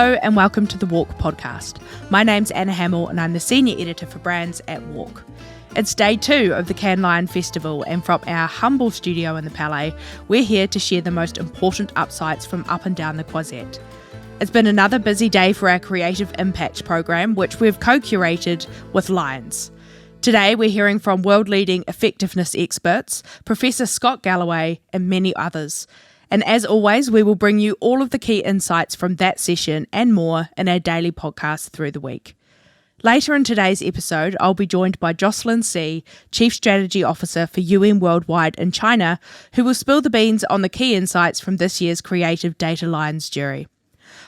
Hello and welcome to the WARC podcast. My name's Anna Hamill and I'm the Senior Editor for Brands at WARC. It's day 2 of the Cannes Lions Festival, and from our humble studio in the Palais, we're here to share the most important upsights from up and down the Croisette. It's been another busy day for our Creative Impact program, which we've co-curated with Lions. Today we're hearing from world-leading effectiveness experts, Professor Scott Galloway and many others. And as always, we will bring you all of the key insights from that session and more in our daily podcast through the week. Later in today's episode, I'll be joined by Jocelyn Tse, Chief Strategy Officer for UN Worldwide in China, who will spill the beans on the key insights from this year's Creative Data Lions jury.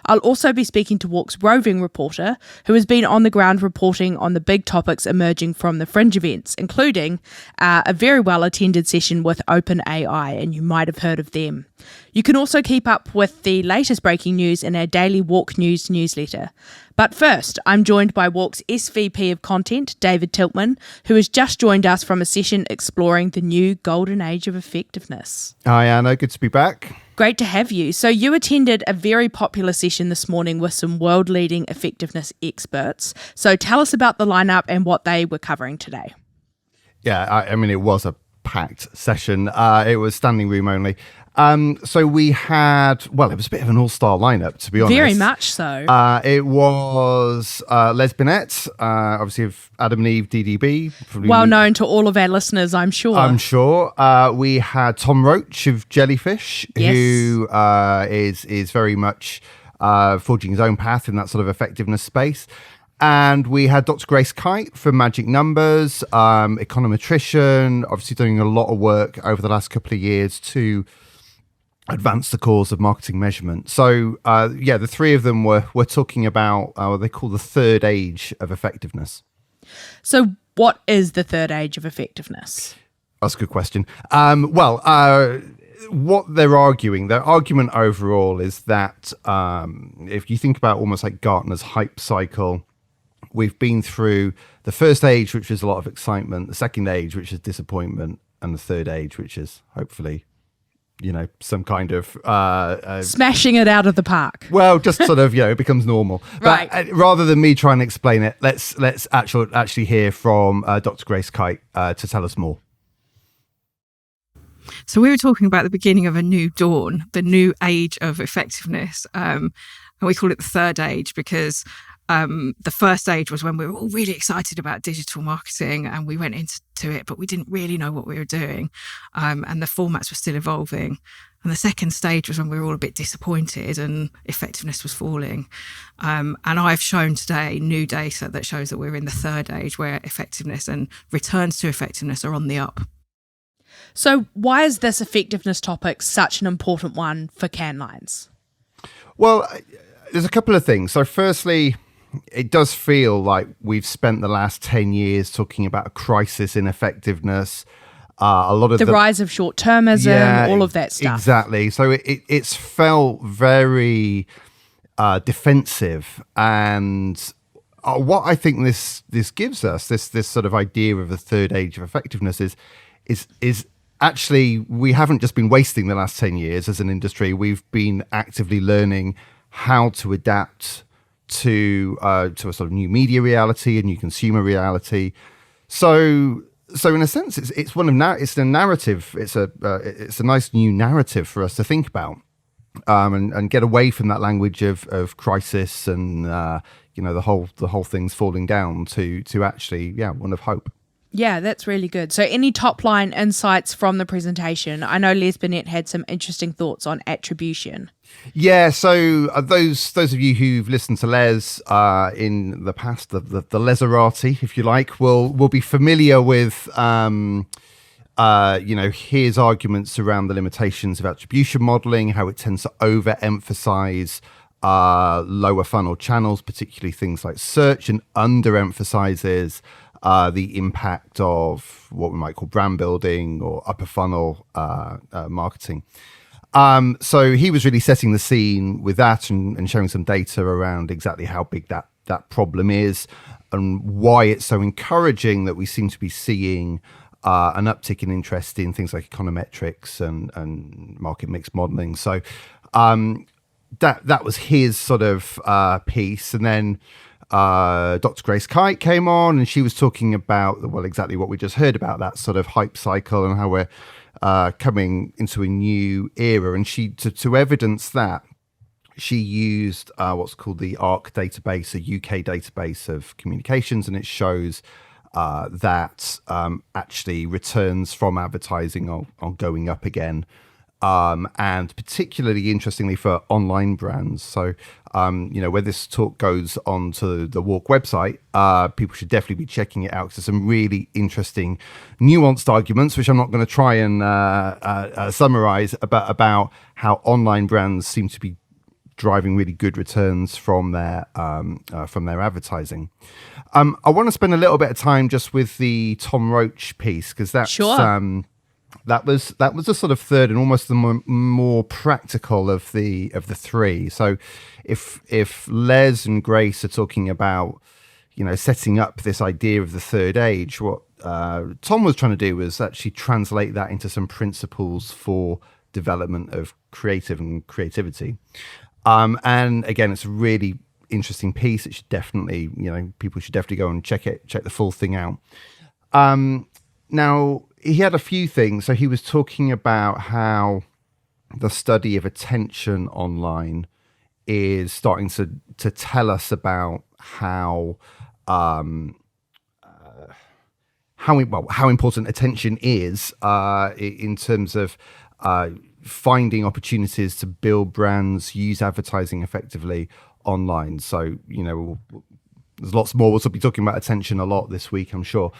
I'll also be speaking to WARC's roving reporter, who has been on the ground reporting on the big topics emerging from the fringe events, including a very well-attended session with OpenAI, and you might have heard of them. You can also keep up with the latest breaking news in our daily WARC News newsletter. But first, I'm joined by WARC's SVP of Content, David Tiltman, who has just joined us from a session exploring the new golden age of effectiveness. Hi, Anna. Good to be back. Great to have you. So you attended a very popular session this morning with some world-leading effectiveness experts. So tell us about the lineup and what they were covering today. Yeah, I mean, it was a packed session. It was standing room only. So we had, well, it was a bit of an all-star lineup, to be honest. Very much so. It was Les Binet, obviously of Adam and Eve DDB. Well known to all of our listeners, I'm sure. I'm sure. We had Tom Roach of Jellyfish, yes, who is very much forging his own path in that sort of effectiveness space. And we had Dr. Grace Kite from Magic Numbers, econometrician, obviously doing a lot of work over the last couple of years to advance the cause of marketing measurement. So, the three of them were talking about what they call the third age of effectiveness. So what is the third age of effectiveness? That's a good question. What they're arguing, their argument overall is that if you think about almost like Gartner's hype cycle, we've been through the first age, which is a lot of excitement, the second age, which is disappointment, and the third age, which is hopefully, some kind of smashing it out of the park. Well, just sort of, it becomes normal. Right. But rather than me trying to explain it, let's actually hear from Dr. Grace Kite to tell us more. So we were talking about the beginning of a new dawn, the new age of effectiveness, and we call it the third age because the first age was when we were all really excited about digital marketing and we went into it, but we didn't really know what we were doing, and the formats were still evolving. And the second stage was when we were all a bit disappointed and effectiveness was falling. And I've shown today new data that shows that we're in the third age where effectiveness and returns to effectiveness are on the up. So why is this effectiveness topic such an important one for Cannes Lions? Well, there's a couple of things. So firstly, it does feel like we've spent the last 10 years talking about a crisis in effectiveness. A lot of the rise of short-termism, all of that stuff. Exactly. So it's felt very defensive. And what I think this gives us, this sort of idea of the third age of effectiveness is actually, we haven't just been wasting the last 10 years as an industry. We've been actively learning how to adapt to a sort of new media reality, a new consumer reality. So in a sense, it's a narrative. It's a nice new narrative for us to think about, and get away from that language of crisis and the whole thing's falling down to actually one of hope. Yeah, that's really good. So any top line insights from the presentation? I know Les Binet had some interesting thoughts on attribution. Yeah, so those of you who've listened to Les in the past, the Leserati, if you like, will be familiar with his arguments around the limitations of attribution modeling, how it tends to overemphasize lower funnel channels, particularly things like search, and underemphasizes the impact of what we might call brand building or upper funnel marketing. So he was really setting the scene with that and showing some data around exactly how big that problem is and why it's so encouraging that we seem to be seeing an uptick in interest in things like econometrics and market mix modeling. So that was his sort of piece. And then Dr. Grace Kite came on, and she was talking about, well, exactly what we just heard about, that sort of hype cycle and how we're coming into a new era. And she, to evidence that, she used what's called the WARC database, a UK database of communications, and it shows that actually returns from advertising are going up again. And particularly interestingly for online brands. So, when this talk goes on to the WARC website, people should definitely be checking it out, because there's some really interesting nuanced arguments, which I'm not going to try and summarize, about how online brands seem to be driving really good returns from their advertising. I want to spend a little bit of time just with the Tom Roach piece, because that's that was the sort of third and almost the more practical of the three. So if Les and Grace are talking about setting up this idea of the third age, what Tom was trying to do was actually translate that into some principles for development of creativity. And again, it's a really interesting piece. It should definitely, people should definitely go and check the full thing out. Now, he had a few things. So he was talking about how the study of attention online is starting to tell us about how important attention is in terms of finding opportunities to build brands, use advertising effectively online. So, there's lots more. We'll be talking about attention a lot this week, I'm sure.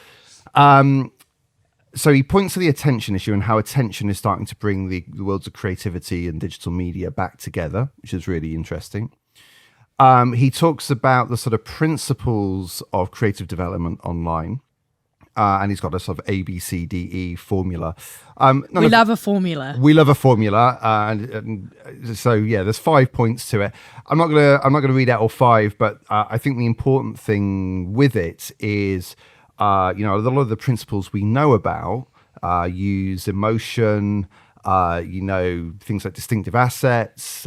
So he points to the attention issue and how attention is starting to bring the worlds of creativity and digital media back together, which is really interesting. He talks about the sort of principles of creative development online. And he's got a sort of A, B, C, D, E formula. We love a formula. We love a formula, and so there's 5 points to it. I'm not gonna read out all 5, but I think the important thing with it is, a lot of the principles we know about use emotion, things like distinctive assets,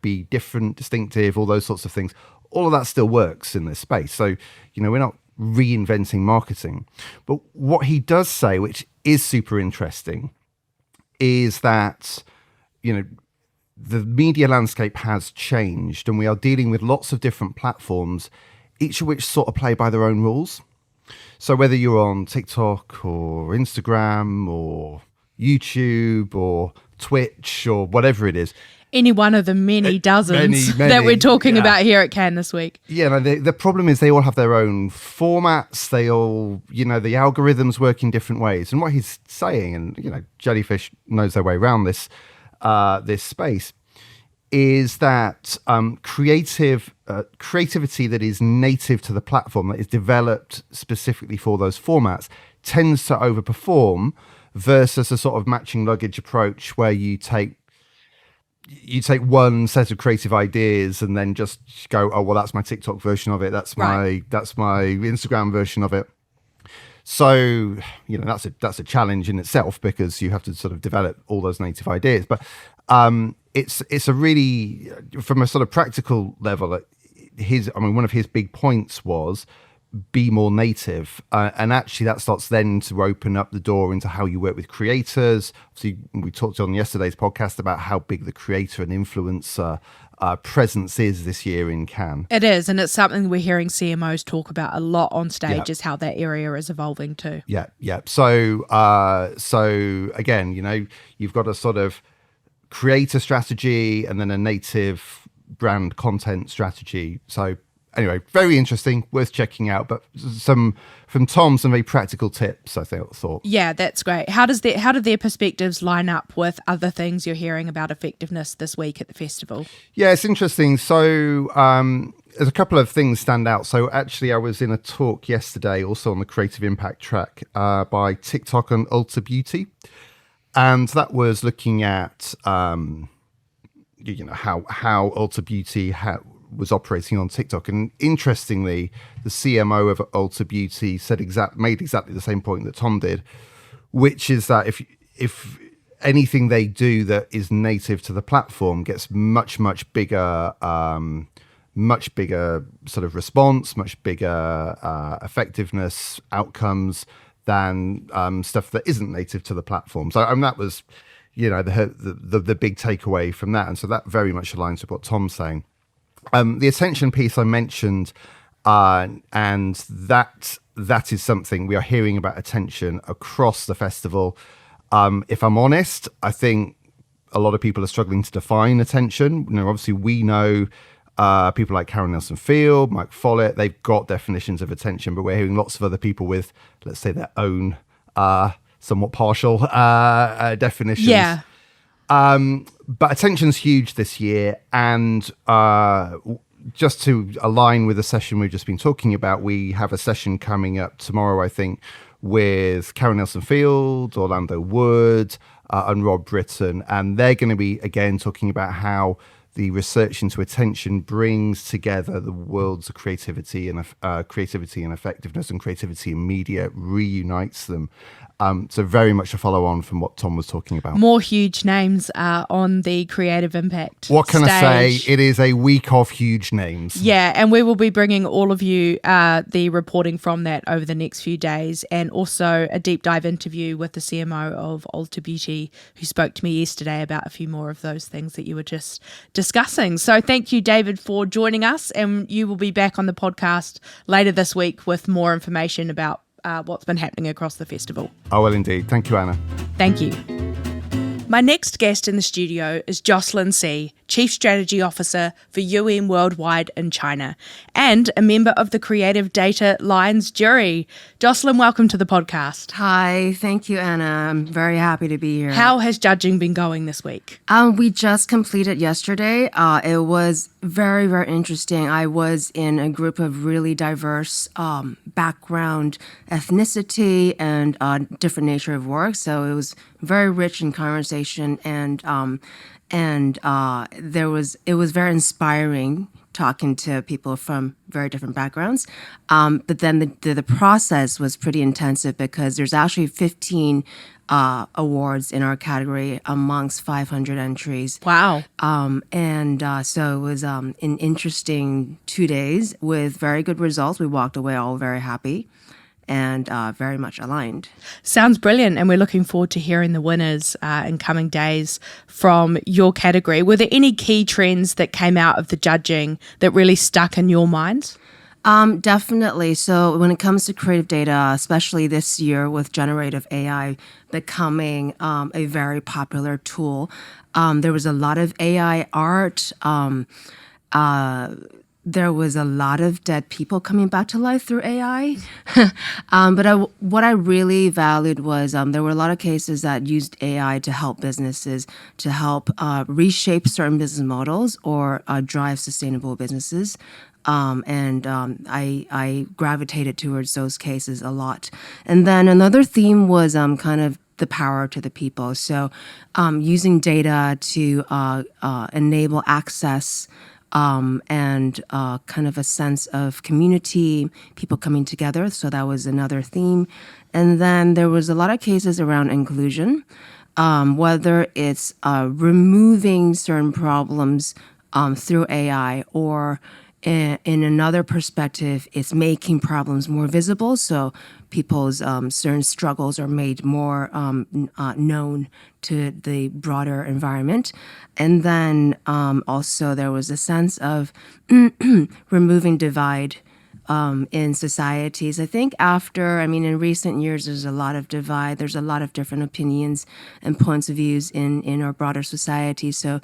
be different, distinctive, all those sorts of things. All of that still works in this space. So, we're not reinventing marketing. But what he does say, which is super interesting, is that, the media landscape has changed, and we are dealing with lots of different platforms, each of which sort of play by their own rules. So whether you're on TikTok or Instagram or YouTube or Twitch or whatever it is, any one of the many dozens many, that we're talking about here at Cannes this week. Yeah, no, the problem is they all have their own formats. They all, the algorithms work in different ways. And what he's saying, and Jellyfish knows their way around this space, is that creativity that is native to the platform, that is developed specifically for those formats, tends to overperform versus a sort of matching luggage approach where you take one set of creative ideas and then just go, oh, well, that's my TikTok version of it. That's my Instagram version of it. So, that's a challenge in itself, because you have to sort of develop all those native ideas. But it's a really, from a sort of practical level, one of his big points was be more native, and actually that starts then to open up the door into how you work with creators. Obviously, we talked on yesterday's podcast about how big the creator and influencer presence is this year in Cannes. It is, and it's something we're hearing CMOs talk about a lot on stage, is how that area is evolving too. Yeah. So again, you've got a sort of creator strategy and then a native brand content strategy. So anyway, very interesting, worth checking out. But from Tom, some very practical tips, I thought. Yeah, that's great. How do their perspectives line up with other things you're hearing about effectiveness this week at the festival? Yeah, it's interesting. So there's a couple of things stand out. So actually, I was in a talk yesterday, also on the Creative Impact track, by TikTok and Ulta Beauty. And that was looking at, how Ulta Beauty was operating on TikTok. And interestingly, the CMO of Ulta Beauty made exactly the same point that Tom did, which is that if anything they do that is native to the platform gets much bigger sort of response, much bigger effectiveness outcomes than stuff that isn't native to the platform. So that was, the big takeaway from that. And so that very much aligns with what Tom's saying. The attention piece I mentioned, and that is something we are hearing about attention across the festival. If I'm honest, I think a lot of people are struggling to define attention. Obviously we know people like Karen Nelson-Field, Mike Follett, they've got definitions of attention, but we're hearing lots of other people with, let's say, their own somewhat partial definitions. Yeah. But attention's huge this year, and just to align with the session we've just been talking about, we have a session coming up tomorrow, I think, with Karen Nelson-Field, Orlando Wood, and Rob Britton, and they're going to be, again, talking about how the research into attention brings together the worlds of creativity and effectiveness, and creativity in media, reunites them. So very much a follow-on from what Tom was talking about. More huge names are on the Creative Impact What can stage. I say? It is a week of huge names. Yeah, and we will be bringing all of you the reporting from that over the next few days, and also a deep dive interview with the CMO of Ulta Beauty, who spoke to me yesterday about a few more of those things that you were just discussing. So thank you, David, for joining us, and you will be back on the podcast later this week with more information about what's been happening across the festival. I will indeed. Thank you, Anna. Thank you. My next guest in the studio is Jocelyn Tse, Chief Strategy Officer for UN Worldwide in China, and a member of the Creative Data Lions jury. Jocelyn, welcome to the podcast. Hi, thank you, Anna. I'm very happy to be here. How has judging been going this week? We just completed yesterday. It was very, very interesting. I was in a group of really diverse background, ethnicity, and different nature of work. So it was very rich in conversation, and it was very inspiring talking to people from very different backgrounds. But then the process was pretty intensive because there's actually 15 awards in our category amongst 500 entries. Wow. So it was an interesting 2 days with very good results. We walked away all very happy and very much aligned. Sounds brilliant, and we're looking forward to hearing the winners in coming days from your category. Were there any key trends that came out of the judging that really stuck in your mind? Definitely. So when it comes to creative data, especially this year with generative AI becoming a very popular tool, there was a lot of AI art. There was a lot of dead people coming back to life through AI. But what I really valued was there were a lot of cases that used AI to help businesses, to help reshape certain business models or drive sustainable businesses. I gravitated towards those cases a lot. And then another theme was kind of the power to the people. So using data to enable access and kind of a sense of community, people coming together. So that was another theme. And then there was a lot of cases around inclusion, whether it's removing certain problems through AI, or in another perspective, it's making problems more visible. So people's certain struggles are made more known to the broader environment. And then also there was a sense of removing divide in societies. I think in recent years, there's a lot of divide. There's a lot of different opinions and points of views in our broader society. So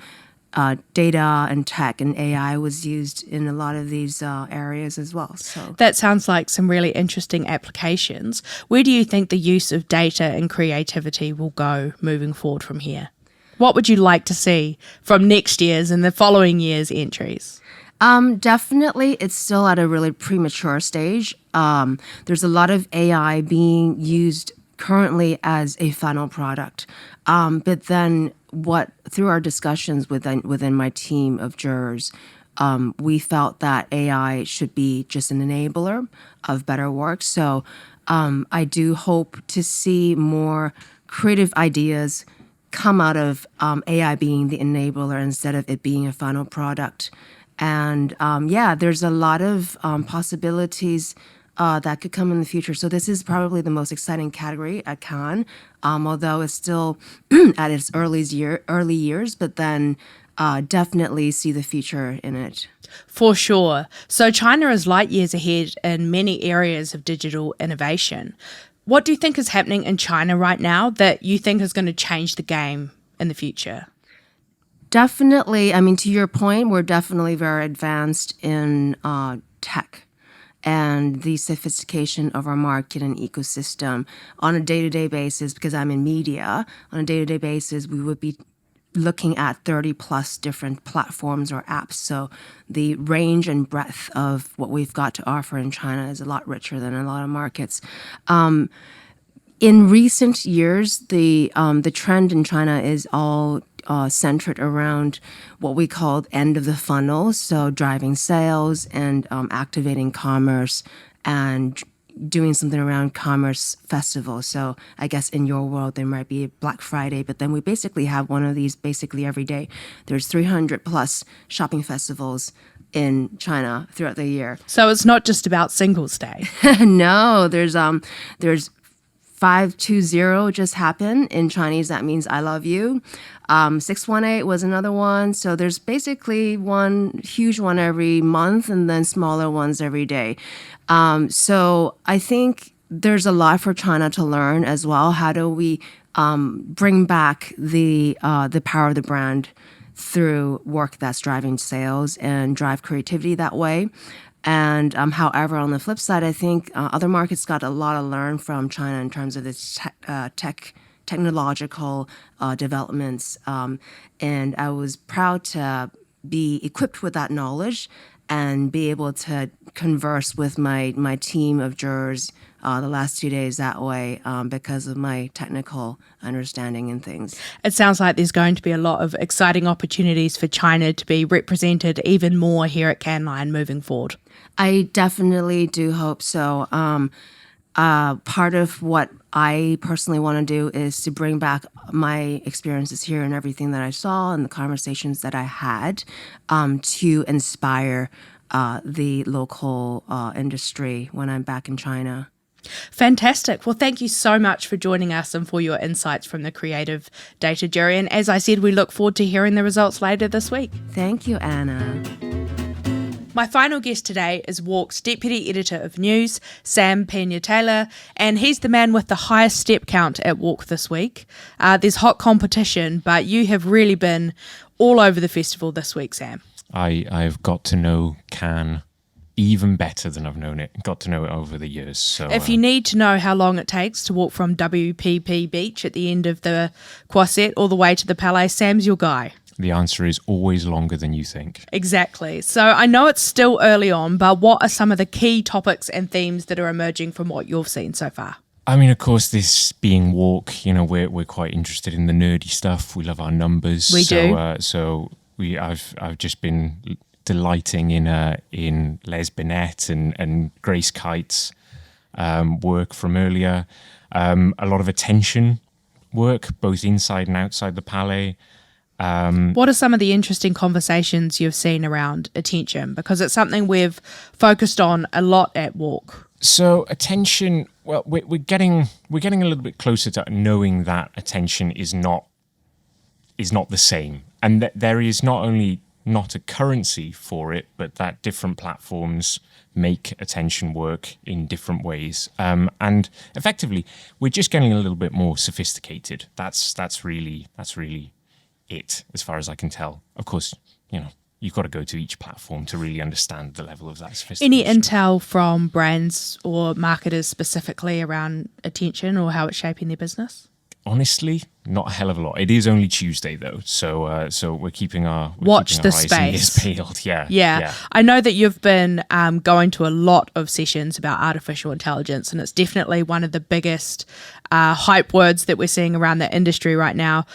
data and tech and AI was used in a lot of these areas as well. So that sounds like some really interesting applications. Where do you think the use of data and creativity will go moving forward from here? What would you like to see from next year's and the following year's entries? Definitely, it's still at a really premature stage. There's a lot of AI being used currently as a final product. But then through our discussions within my team of jurors, we felt that AI should be just an enabler of better work. So I do hope to see more creative ideas come out of AI being the enabler instead of it being a final product. And there's a lot of possibilities that could come in the future. So this is probably the most exciting category at Cannes, although it's still at its early years, but then definitely see the future in it. For sure. So China is light years ahead in many areas of digital innovation. What do you think is happening in China right now that you think is going to change the game in the future? Definitely. I mean, to your point, we're definitely very advanced in tech and the sophistication of our market and ecosystem on a day-to-day basis. Because I'm in media, on a day-to-day basis, we would be looking at 30 plus different platforms or apps. So the range and breadth of what we've got to offer in China is a lot richer than a lot of markets. In recent years, the trend in China is all centered around what we call end of the funnel, so driving sales and activating commerce and doing something around commerce festivals. So I guess in your world, there might be Black Friday, but then we basically have one of these basically every day. There's 300 plus shopping festivals in China throughout the year. So it's not just about Singles Day. No, there's 520 just happened. In Chinese, that means I love you. 618 was another one. So there's basically one huge one every month and then smaller ones every day. So I think there's a lot for China to learn as well. How do we bring back the power of the brand through work that's driving sales and drive creativity that way? And however, on the flip side, I think other markets got a lot to learn from China in terms of its technological developments. And I was proud to be equipped with that knowledge and be able to converse with my team of jurors the last 2 days that way because of my technical understanding and things. It sounds like there's going to be a lot of exciting opportunities for China to be represented even more here at Cannes Lion moving forward. I definitely do hope so. Part of what I personally want to do is to bring back my experiences here and everything that I saw and the conversations that I had to inspire the local industry when I'm back in China. Fantastic. Well, thank you so much for joining us and for your insights from the Creative Data Jury. And as I said, we look forward to hearing the results later this week. Thank you, Anna. My final guest today is WARC's Deputy Editor of News, Sam Pena Taylor, and he's the man with the highest step count at WARC this week. There's hot competition, but you have really been all over the festival this week, Sam. I've got to know Cannes even better than I've known it. Got to know it over the years. So if you need to know how long it takes to walk from WPP Beach at the end of the Croisette all the way to the Palais, Sam's your guy. The answer is always longer than you think. Exactly. So I know it's still early on, but what are some of the key topics and themes that are emerging from what you've seen so far? I mean, of course, this being WARC, we're quite interested in the nerdy stuff. We love our numbers. We do. So I've just been delighting in Les Binet and Grace Kite's work from earlier. A lot of attention work, both inside and outside the Palais. What are some of the interesting conversations you've seen around attention? Because it's something we've focused on a lot at WARC. So attention, well, we're getting a little bit closer to knowing that attention is not the same, and that there is not only not a currency for it, but that different platforms make attention work in different ways. And effectively, we're just getting a little bit more sophisticated. That's really it, as far as I can tell. Of course, you've got to go to each platform to really understand the level of that sophistication. Any intel from brands or marketers specifically around attention or how it's shaping their business? Honestly, not a hell of a lot. It is only Tuesday though, so we're keeping our watch keeping the our eyes and ears space. peeled. Yeah. I know that you've been going to a lot of sessions about artificial intelligence, and it's definitely one of the biggest hype words that we're seeing around the industry right now.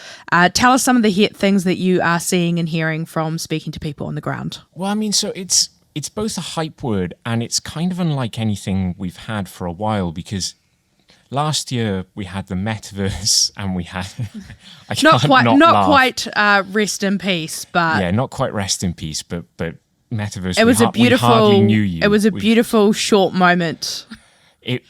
Tell us some of the things that you are seeing and hearing from speaking to people on the ground. Well, I mean, so it's both a hype word and it's kind of unlike anything we've had for a while, because last year we had the metaverse, and we had not quite rest in peace, but yeah, not quite rest in peace, but metaverse. It was we hardly knew you. It was a We- beautiful short moment.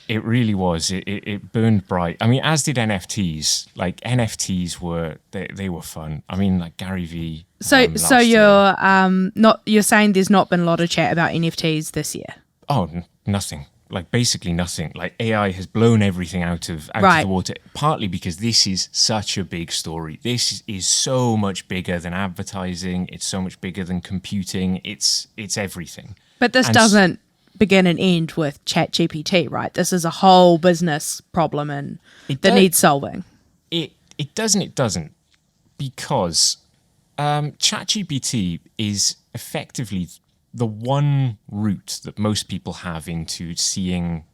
It really was. It burned bright. I mean, as did NFTs. Like NFTs were they were fun. I mean, like Gary V. So last year. you're saying there's not been a lot of chat about NFTs this year. Oh, nothing. Like basically nothing. Like AI has blown everything out of Right. the water. Partly because this is such a big story. This is so much bigger than advertising. It's so much bigger than computing. It's everything. But this And doesn't begin and end with ChatGPT, right? This is a whole business problem and It that does- needs solving. It doesn't, because ChatGPT is effectively the one route that most people have into seeing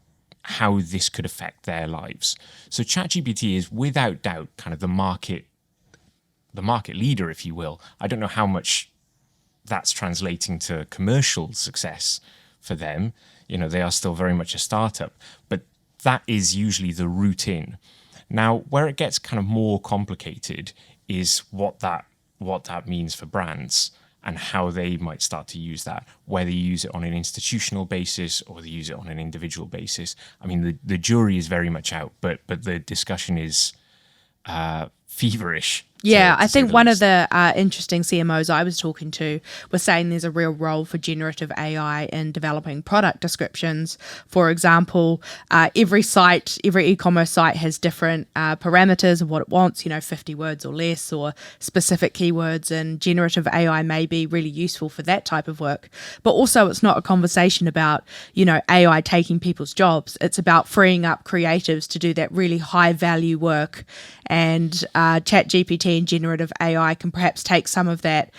how this could affect their lives. So ChatGPT is without doubt kind of the market leader, if you will. I don't know how much that's translating to commercial success for them. You know, they are still very much a startup, but that is usually the route in. Now, where it gets kind of more complicated is what that means for brands and how they might start to use that, whether you use it on an institutional basis or they use it on an individual basis. I mean, the jury is very much out, but the discussion is feverish. Yeah, to I say think the one least. of the interesting CMOs I was talking to was saying there's a real role for generative AI in developing product descriptions. For example, every e-commerce site has different parameters of what it wants, 50 words or less, or specific keywords, and generative AI may be really useful for that type of work. But also it's not a conversation about, AI taking people's jobs. It's about freeing up creatives to do that really high value work, and ChatGPT and generative AI can perhaps take some of that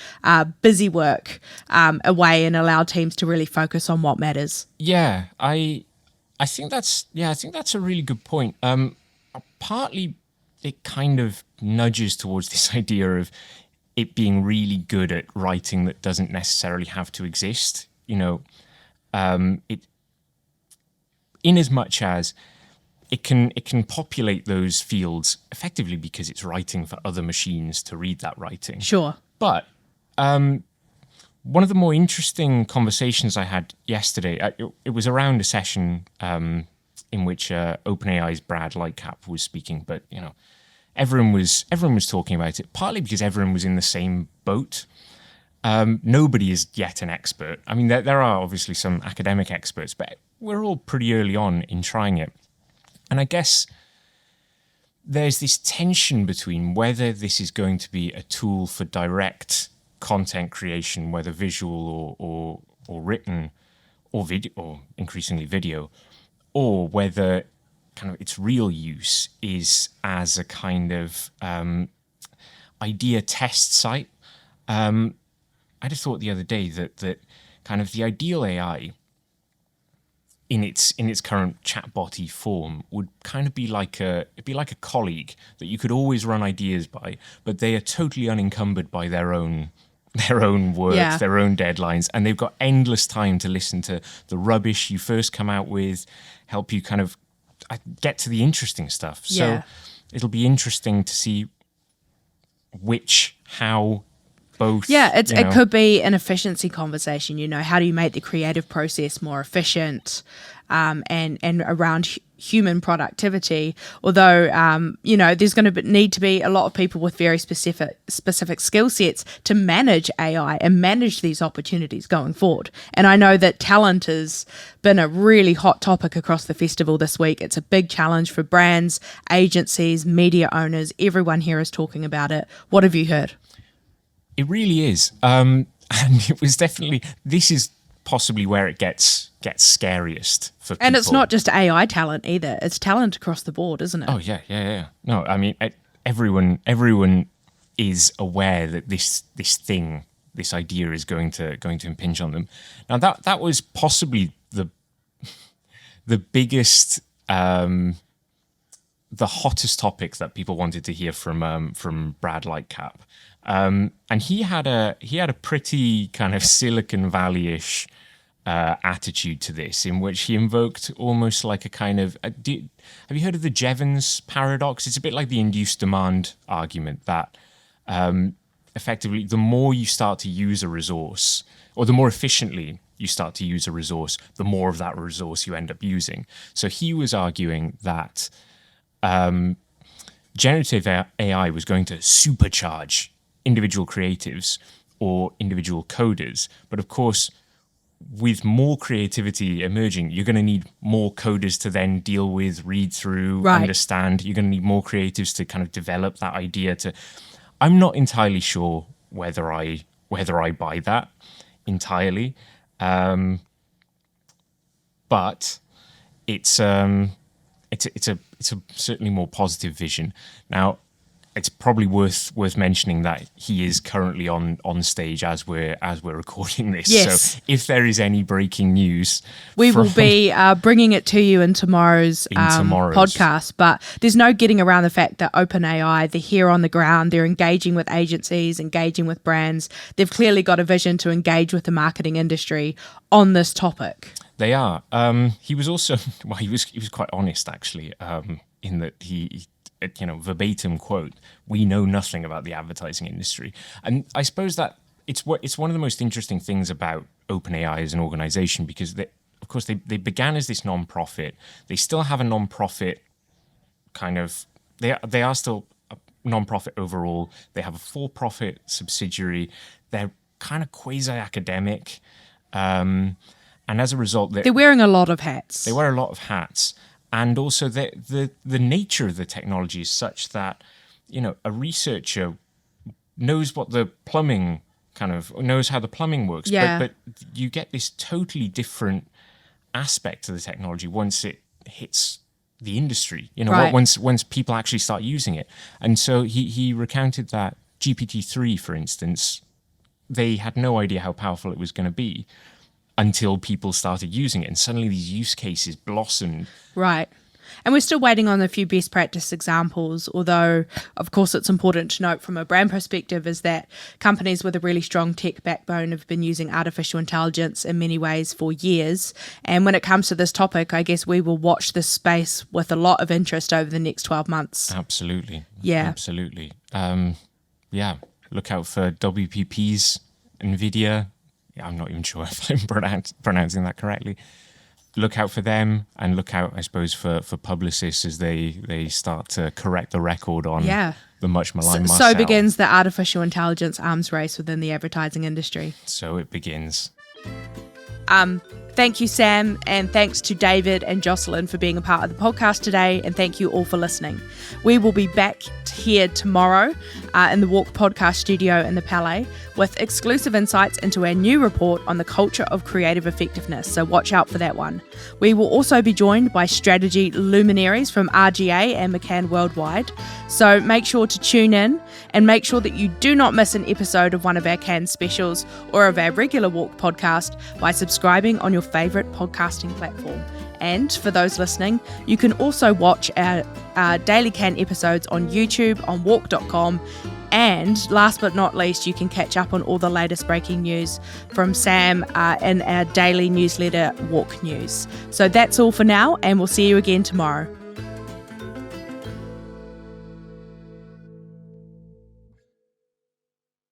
busy work away and allow teams to really focus on what matters. Yeah, I think that's a really good point. Partly it kind of nudges towards this idea of it being really good at writing that doesn't necessarily have to exist. It in as much as it can populate those fields effectively because it's writing for other machines to read that writing. Sure. But one of the more interesting conversations I had yesterday, it was around a session in which OpenAI's Brad Lightcap was speaking, but everyone was talking about it, partly because everyone was in the same boat. Nobody is yet an expert. I mean, there are obviously some academic experts, but we're all pretty early on in trying it. And I guess there's this tension between whether this is going to be a tool for direct content creation, whether visual or written or video, or increasingly video, or whether kind of its real use is as a kind of idea test site. I just thought the other day that kind of the ideal AI in its current chatbot-y form would kind of be like a colleague that you could always run ideas by, but they are totally unencumbered by their own work, Yeah. their own deadlines, and they've got endless time to listen to the rubbish you first come out with, help you kind of get to the interesting stuff. So Yeah. it'll be interesting to see how both. Yeah, it could be an efficiency conversation. How do you make the creative process more efficient, and around human productivity? Although, there's going to need to be a lot of people with very specific skill sets to manage AI and manage these opportunities going forward. And I know that talent has been a really hot topic across the festival this week. It's a big challenge for brands, agencies, media owners. Everyone here is talking about it. What have you heard? It really is. And it was definitely, this is possibly where it gets scariest for people. And it's not just AI talent either. It's talent across the board, isn't it? Oh, yeah. No, I mean, everyone is aware that this idea is going to impinge on them. Now, that was possibly the biggest, the hottest topic that people wanted to hear from Brad Lightcap. And he had a pretty kind of Silicon Valley-ish attitude to this, in which he invoked almost like a kind of... have you heard of the Jevons paradox? It's a bit like the induced demand argument that effectively the more you start to use a resource, or the more efficiently you start to use a resource, the more of that resource you end up using. So he was arguing that generative AI was going to supercharge individual creatives or individual coders. But of course, with more creativity emerging, you're going to need more coders to then deal with, read through, understand. You're going to need more creatives to kind of develop that idea to... I'm not entirely sure whether I buy that entirely. But it's a certainly more positive vision. Now, it's probably worth mentioning that he is currently on stage as we're recording this. Yes. So if there is any breaking news, we will be bringing it to you in tomorrow's podcast. But there's no getting around the fact that OpenAI, they're here on the ground, they're engaging with agencies, engaging with brands. They've clearly got a vision to engage with the marketing industry on this topic. They are. He was also he was quite honest actually, in that he verbatim quote, "We know nothing about the advertising industry." And I suppose that it's one of the most interesting things about OpenAI as an organization, because of course they began as this non-profit. They still have a non-profit kind of, they are still a non-profit overall. They have a for-profit subsidiary. They're kind of quasi-academic. And as a result, they're wearing a lot of hats. They wear a lot of hats. And also the nature of the technology is such that, a researcher knows what the plumbing knows how the plumbing works. Yeah. But you get this totally different aspect to the technology once it hits the industry, once people actually start using it. And so he recounted that GPT-3, for instance, they had no idea how powerful it was going to be until people started using it, and suddenly these use cases blossomed. Right. And we're still waiting on a few best practice examples, although, of course, it's important to note from a brand perspective is that companies with a really strong tech backbone have been using artificial intelligence in many ways for years. And when it comes to this topic, I guess we will watch this space with a lot of interest over the next 12 months. Absolutely. Yeah. Absolutely. Look out for WPP's NVIDIA. I'm not even sure if I'm pronouncing that correctly. Look out for them, and look out, I suppose, for publicists as they start to correct the record on the much maligned Marcel. So begins the artificial intelligence arms race within the advertising industry. So it begins. Thank you, Sam, and thanks to David and Jocelyn for being a part of the podcast today, and thank you all for listening. We will be back here tomorrow in the WARC podcast studio in the Palais with exclusive insights into our new report on the culture of creative effectiveness, so watch out for that one. We will also be joined by strategy luminaries from RGA and McCann Worldwide, so make sure to tune in and make sure that you do not miss an episode of one of our Cannes specials or of our regular WARC podcast by subscribing on your favourite podcasting platform. And for those listening, you can also watch our Daily Cannes episodes on YouTube on WARC.com. And last but not least, you can catch up on all the latest breaking news from Sam in our daily newsletter, WARC News. So that's all for now, and we'll see you again tomorrow.